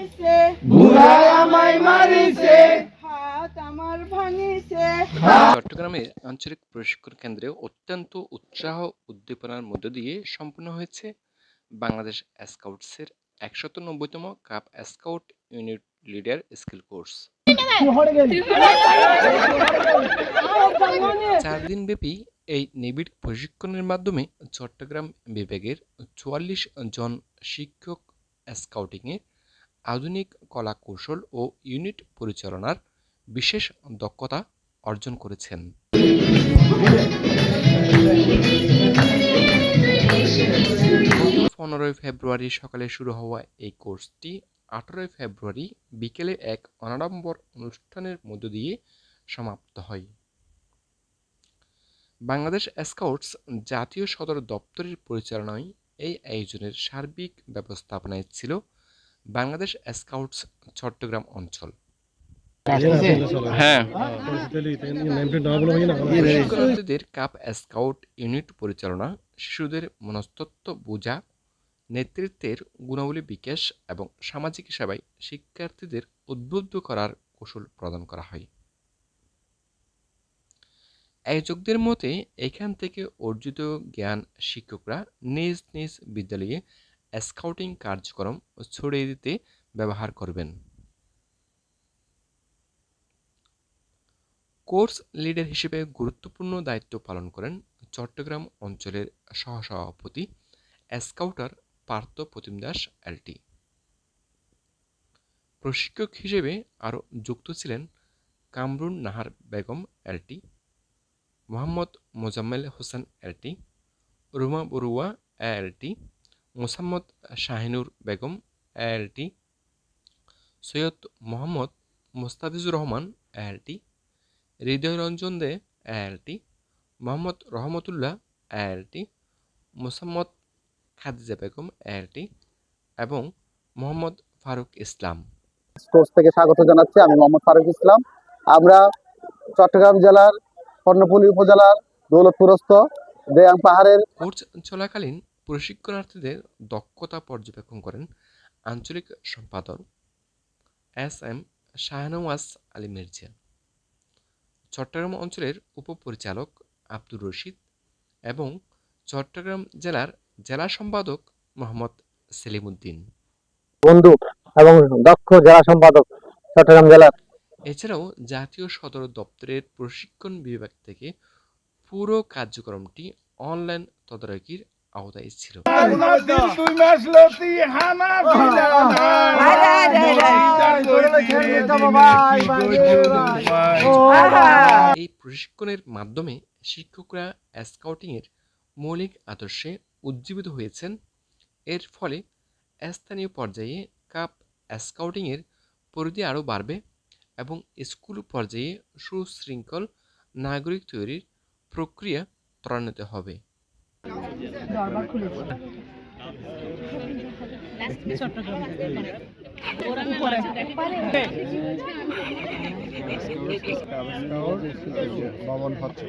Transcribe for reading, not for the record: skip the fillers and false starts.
মারিছে, বুড়ায় আমায় মারিছে, হাত আমার ভাঙিছে। চট্টগ্রামের আঞ্চলিক প্রশিক্ষণ কেন্দ্রে অত্যন্ত উৎসাহ উদ্দীপনার মধ্য দিয়ে সম্পন্ন হয়েছে বাংলাদেশ স্কাউটসের ১৯০তম cub scout unit leader skill course. ৪ দিনব্যাপী এই নিবিড় প্রশিক্ষণের মাধ্যমে চট্টগ্রাম বিভাগের ৪৪ জন শিক্ষক স্কাউটিংয়ে আধুনিক কলা কৌশল ও ইউনিট পরিচালনার বিশেষ দক্ষতা অর্জন করেছেন। ১৫ ফেব্রুয়ারি সকালে শুরু হওয়া এই কোর্সটি ১৮ ফেব্রুয়ারি বিকেলে এক অনাড়ম্বর অনুষ্ঠানের মধ্য দিয়ে সমাপ্ত হয়। বাংলাদেশ স্কাউটস জাতীয় সদর দপ্তরের পরিচালনায় এই আয়োজনের সার্বিক ব্যবস্থাপনায় ছিল বাংলাদেশ স্কাউটস চট্টগ্রাম অঞ্চল। শিক্ষার্থীদের কাপ স্কাউট ইউনিট পরিচালনা, শিশুদের মনস্তত্ত্ব বোঝা, নেতৃত্বের গুণাবলী বিকাশ এবং সামাজিক সেবায় শিক্ষার্থীদের উদ্বুদ্ধ করার কৌশল প্রদান করা হয়। আয়োজকদের মতে এখান থেকে অর্জিত জ্ঞান শিক্ষকরা নিজ নিজ বিদ্যালয়ে স্কাউটিং কার্যক্রম ছড়িয়ে দিতে ব্যবহার করবেন। কোর্স লিডার হিসেবে গুরুত্বপূর্ণ দায়িত্ব পালন করেন চট্টগ্রাম অঞ্চলের সহসভাপতি স্কাউটার পার্থ প্রতিম দাস এলটি। প্রশিক্ষক হিসেবে আরও যুক্ত ছিলেন Kamrun Nahar Begum LT, Mohammad Mozammel Hossain LT, Ruma Barua ALT, Mosammat Shahinur Begum ALT, Syed Mohammad Mostafizur Rahman ALT, Hriday Ranjan Dey ALT, Mohammad Rahmatullah ALT, Mosammat Khadija Begum ALT এবং মোহাম্মদ ফারুক ইসলাম। কোর্স থেকে স্বাগত জানাচ্ছি। আমি মোহাম্মদ ফারুক ইসলাম। আমরা চট্টগ্রাম জেলার কর্ণফুলী উপজেলার দৌলতপুরস্থ দেয়াং পাহাড়ের কোর্স চলাকালীন প্রশিক্ষণার্থীদের দক্ষতা পর্যবেক্ষণ করেন আঞ্চলিক সম্পাদক এস.এম. শাহনওয়াজ আলী মির্জা, চট্টগ্রাম অঞ্চলের উপপরিচালক আব্দুর রশিদ এবং চট্টগ্রাম জেলার জেলা সম্পাদক মোহাম্মদ সেলিম উদ্দিন, বন্ধু এবং দক্ষ জেলা সম্পাদক চট্টগ্রাম জেলার। এছাড়াও জাতীয় সদর দপ্তরের প্রশিক্ষণ বিভাগ থেকে পুরো কার্যক্রমটি অনলাইন তদারকির আওতায় ছিল। এই প্রশিক্ষণের মাধ্যমে শিক্ষকরা স্কাউটিংয়ের মৌলিক আদর্শে উজ্জীবিত হয়েছেন। এর ফলে স্থানীয় পর্যায়ে কাপ স্কাউটিংয়ের পরিধি আরও বাড়বে এবং স্কুল পর্যায়ে সুশৃঙ্খল নাগরিক তৈরির প্রক্রিয়া ত্বরান্বিত হবে। ভবন হচ্ছে